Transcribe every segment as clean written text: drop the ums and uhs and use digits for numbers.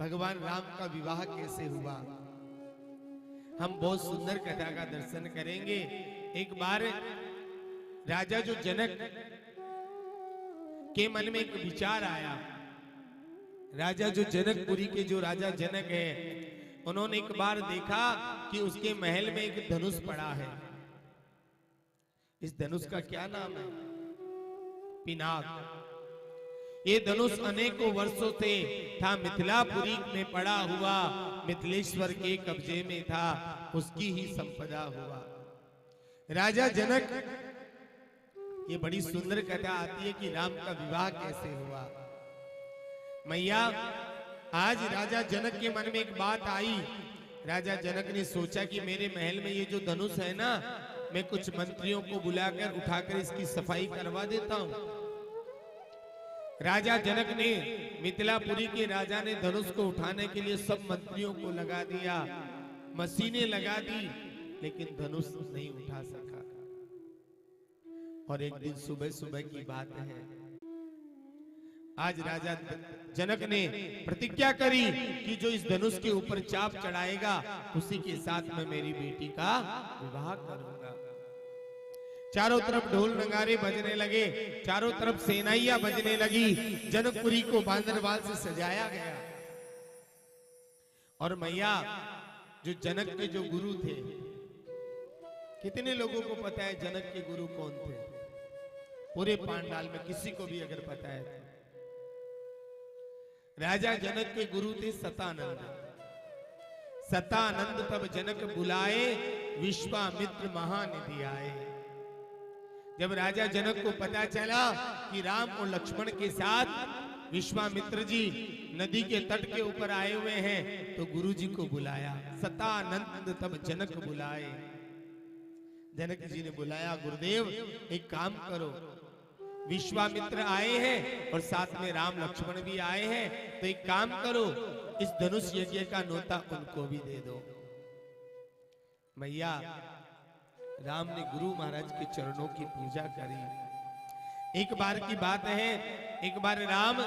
भगवान राम का विवाह कैसे हुआ। हम बहुत सुंदर कथा का दर्शन करेंगे। एक बार राजा जो जनक के मन में एक विचार आया। राजा जो जनकपुरी के जो राजा जनक है, उन्होंने एक बार देखा कि उसके महल में एक धनुष पड़ा है। इस धनुष का क्या नाम है? पिनाक। ये धनुष अनेकों वर्षों से था मिथिलापुरी में पड़ा हुआ, मिथिलेश्वर के कब्जे में था, उसकी ही संपदा हुआ। राजा जनक, ये बड़ी सुंदर कथा आती है कि राम का विवाह कैसे हुआ। मैया, आज राजा जनक के मन में एक बात आई। राजा जनक ने सोचा कि मेरे महल में ये जो धनुष है ना, मैं कुछ मंत्रियों को बुलाकर उठाकर इसकी सफाई करवा देता हूं। राजा जनक ने, मिथिलापुरी के राजा ने धनुष को उठाने के लिए सब मंत्रियों को लगा दिया, मशीनें लगा दी, लेकिन धनुष नहीं उठा सका। और एक दिन सुबह सुबह की बात है, आज राजा जनक ने प्रतिज्ञा करी कि जो इस धनुष के ऊपर चाप चढ़ाएगा, उसी के साथ मैं मेरी बेटी का विवाह करूंगा। चारों तरफ ढोल नगारे बजने लगे, चारों तरफ सेनाइयां बजने लगी, जनकपुरी को बांदरवाल से सजाया गया। और मैया, जो जनक के जो गुरु थे, कितने लोगों को पता है जनक के गुरु कौन थे? पूरे पांडाल में किसी को भी अगर पता है? राजा जनक के गुरु थे सतानंद। सतानंद तब जनक बुलाए, विश्वामित्र महानिधि आए। जब राजा जनक को पता चला कि राम और लक्ष्मण के साथ विश्वामित्र जी नदी के तट के ऊपर आए हुए हैं, तो गुरु जी को बुलाया। सतानंद तब जनक बुलाए। जनक जी ने बुलाया, गुरुदेव एक काम करो, विश्वामित्र आए हैं और साथ में राम लक्ष्मण भी आए हैं, तो एक काम करो, इस धनुष यज्ञ का नोता उनको भी दे दो। मैया, राम ने गुरु महाराज के चरणों की पूजा करी। एक बार की बात है, एक बार राम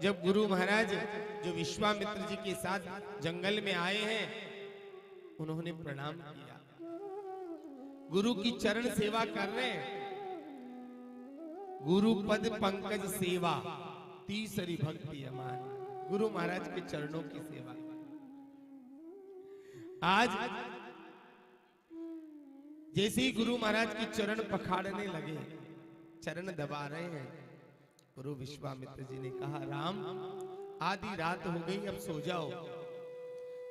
जब गुरु महाराज जो विश्वामित्र जी के साथ जंगल में आए हैं, उन्होंने प्रणाम किया, गुरु की चरण सेवा कर रहे हैं। गुरु पद पंकज सेवा, तीसरी भक्ति अमान। गुरु महाराज के चरणों की सेवा। आज जैसे ही गुरु महाराज के चरण पखाड़ने लगे, चरण दबा रहे हैं, गुरु विश्वामित्र जी ने कहा, राम आधी रात हो गई, अब सो जाओ।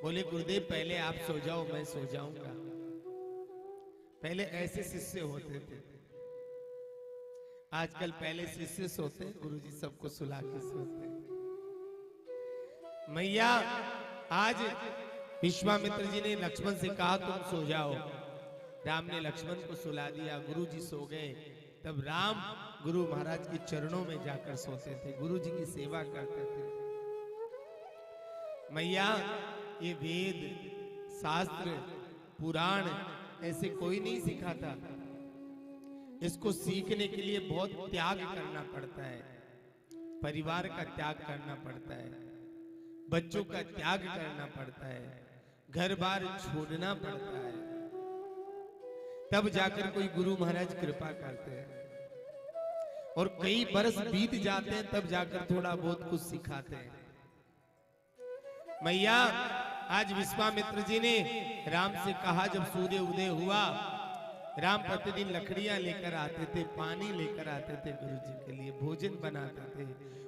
बोले, गुरुदेव पहले आप सो जाओ, मैं सो जाऊंगा। पहले ऐसे शिष्य होते थे, आजकल पहले शिष्य सोते, गुरु जी सबको सुला के सोते। मैया, आज विश्वामित्र जी ने लक्ष्मण से कहा तुम सो जाओ। राम ने लक्ष्मण को सुला दिया, गुरु जी सो गए। तब राम गुरु महाराज के चरणों में जाकर सोते थे, गुरु जी की सेवा करते थे। मैया, ये वेद शास्त्र पुराण ऐसे कोई नहीं सिखाता। इसको सीखने के लिए बहुत त्याग करना पड़ता है, परिवार का त्याग करना पड़ता है, बच्चों का त्याग करना पड़ता है, घर बार छोड़ना पड़ता है, तब जाकर कोई गुरु महाराज कृपा करते हैं। और कई बरस बीत जाते हैं, तब जाकर थोड़ा बहुत कुछ सिखाते हैं। मैया, आज विश्वामित्र जी ने राम से कहा, जब सूर्य उदय हुआ, राम प्रतिदिन लकड़ियां लेकर आते थे, पानी लेकर आते थे, गुरु जी के लिए भोजन बनाते थे,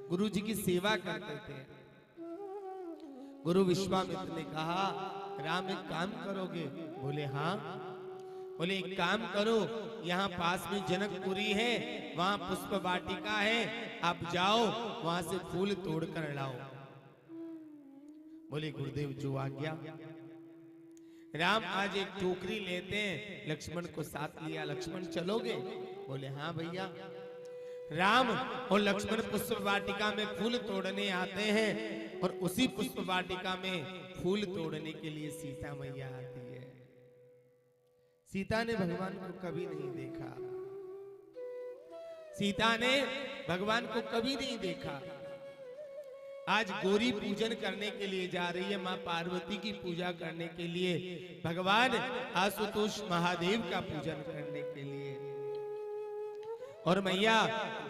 गुरु जी की सेवा करते थे। गुरु विश्वामित्र ने कहा, राम एक काम करोगे? बोले हाँ। बोले, एक काम करो, यहाँ पास में जनकपुरी है, वहां पुष्प वाटिका है, आप जाओ वहां से फूल तोड़ कर लाओ। बोले, गुरुदेव जो आज्ञा। राम आज एक टोकरी लेते हैं, लक्ष्मण को साथ लिया। लक्ष्मण चलोगे? बोले हाँ भैया। राम और लक्ष्मण पुष्प वाटिका में फूल तोड़ने आते हैं, और उसी पुष्प वाटिका में फूल तोड़ने के लिए सीता मैया आती है। सीता ने भगवान को कभी नहीं देखा, सीता ने भगवान को कभी नहीं देखा। आज गौरी पूजन करने के लिए जा रही है, माँ पार्वती की पूजा करने के लिए, भगवान आशुतोष महादेव का पूजन करने के लिए। और मैया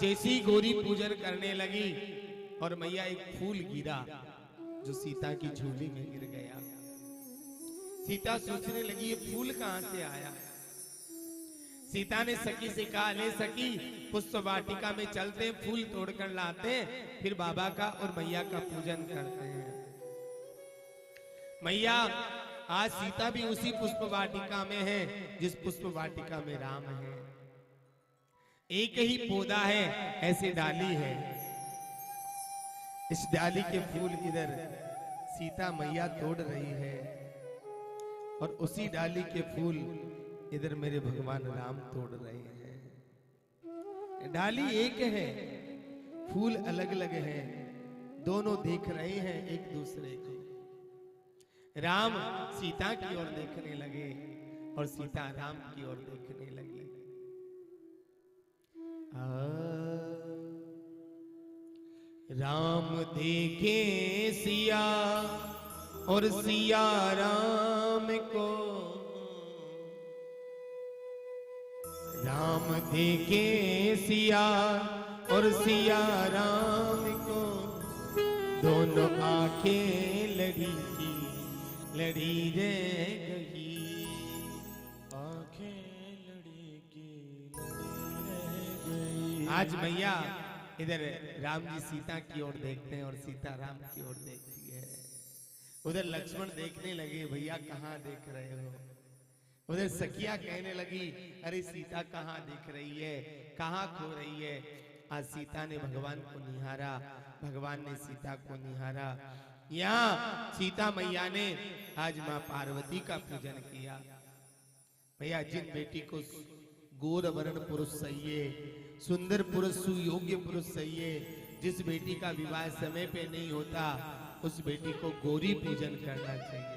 जैसी गौरी पूजन करने लगी और मैया एक फूल गिरा जो सीता की झोली में गिर गया। सीता सोचने लगी ये फूल कहां से आया। सीता ने सखी से कहा, ले सखी पुष्प वाटिका में चलते हैं, फूल तोड़कर लाते हैं, फिर बाबा का और मैया का पूजन करते हैं। मैया आज सीता भी उसी पुष्प वाटिका में है जिस पुष्प वाटिका में राम है। एक ही पौधा है, ऐसी डाली है। इस डाली के फूल इधर सीता मैया तोड़ रही है और उसी डाली के फूल इधर मेरे भगवान राम तोड़ रहे हैं। डाली एक है, फूल अलग अलग है, दोनों देख रहे हैं एक दूसरे को। राम सीता की ओर देखने लगे और सीता राम की ओर देखने लगी। राम देखे सिया और सिया राम को, राम देखे सिया और सिया राम को, दोनों आंखें लड़ी की लड़ी रे गई, आंखें लड़ी की लड़ी रे गई। आज मैया इधर राम जी सीता की ओर देखते हैं और सीता राम की ओर देखती है। उधर लक्ष्मण देखने लगे, भैया कहाँ देख रहे हो। उधर सखिया कहने लगी, अरे सीता कहाँ दिख रही है, कहाँ खो रही है। आज सीता ने भगवान को निहारा, भगवान ने सीता को निहारा। यहाँ सीता मैया ने आज माँ पार्वती का पूजन किया। भैया जिन बेटी को गोर वर्ण पुरुष चाहिए, सुंदर पुरुष, सुयोग्य पुरुष चाहिए, जिस बेटी का विवाह समय पे नहीं होता, उस बेटी को गौरी पूजन करना चाहिए,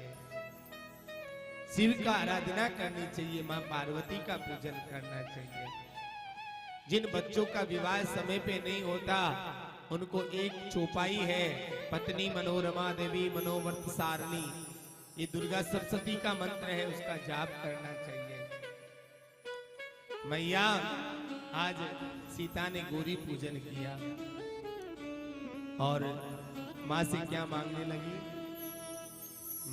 शिव का आराधना करनी चाहिए, माँ पार्वती का पूजन करना चाहिए। जिन बच्चों का विवाह समय पे नहीं होता, उनको एक चौपाई है, पत्नी मनोरमा देवी मनोवर्त सारणी, ये दुर्गा सप्तशती का मंत्र है, उसका जाप करना चाहिए। मैया आज सीता ने गौरी पूजन किया और माँ से क्या मांगने लगी।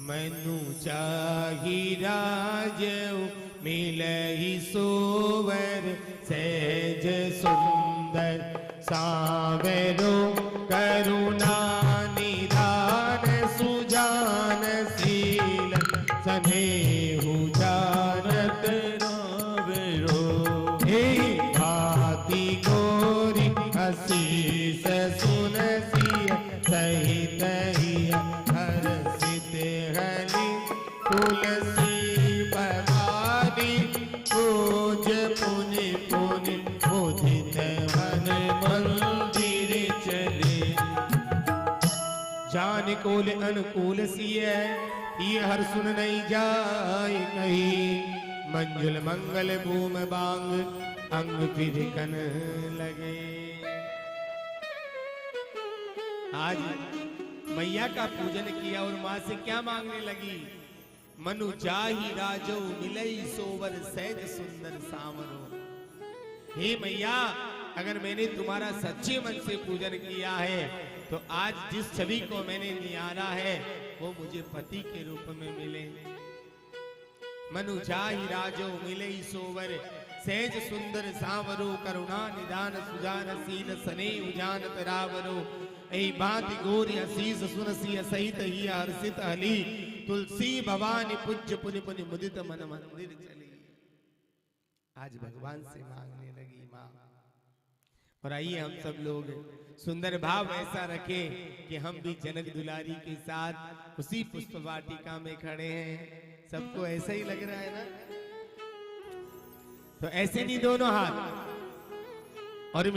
मैनू चाही राजऊ मिलहि सोवर, सहज सुंदर सावेरो, करुणा निधान सुजान शील, स्नेहु जानत रावेरो। हे भाति गौरी आशीष सुनसिया, सहित हिया हर्षित हरि, तुलसी बवारी पूज पुनि पुनि, मुदित मन मंदिर चले। जान कोल अनुकूल सिय, ये हर सुन नहीं जाए कहीं, मंजुल मंगल भूम बांग, अंग फिर कन लगे। आज मैया का पूजन किया और माँ से क्या मांगने लगी। मनु चाही राजो मिलई सोवर, सहज सुंदर सामरो। हे मैया, अगर मैंने तुम्हारा सच्चे मन से पूजन किया है तो आज जिस छवि को मैंने निहारा है वो मुझे पति के रूप में मिले। मनु चाही राजो मिलई सोवर, सहज सुंदर सावरो, करुणा निदान सुजान शील, स्नेह जानत रावरो। ऐ बात गोरी असीस सुनसी, सहित ही हर्षित हली, तुलसी भवानी पूज्य पुनि पुनि, मुदित मन मंदिर चली। आज भगवान से मांगने लगी माँ। और आइए हम सब लोग सुंदर भाव ऐसा रखें कि हम भी जनक दुलारी के साथ उसी पुष्प वाटिका में खड़े हैं। सबको ऐसा ही लग रहा है ना? तो ऐसे नहीं दोनों हाथ और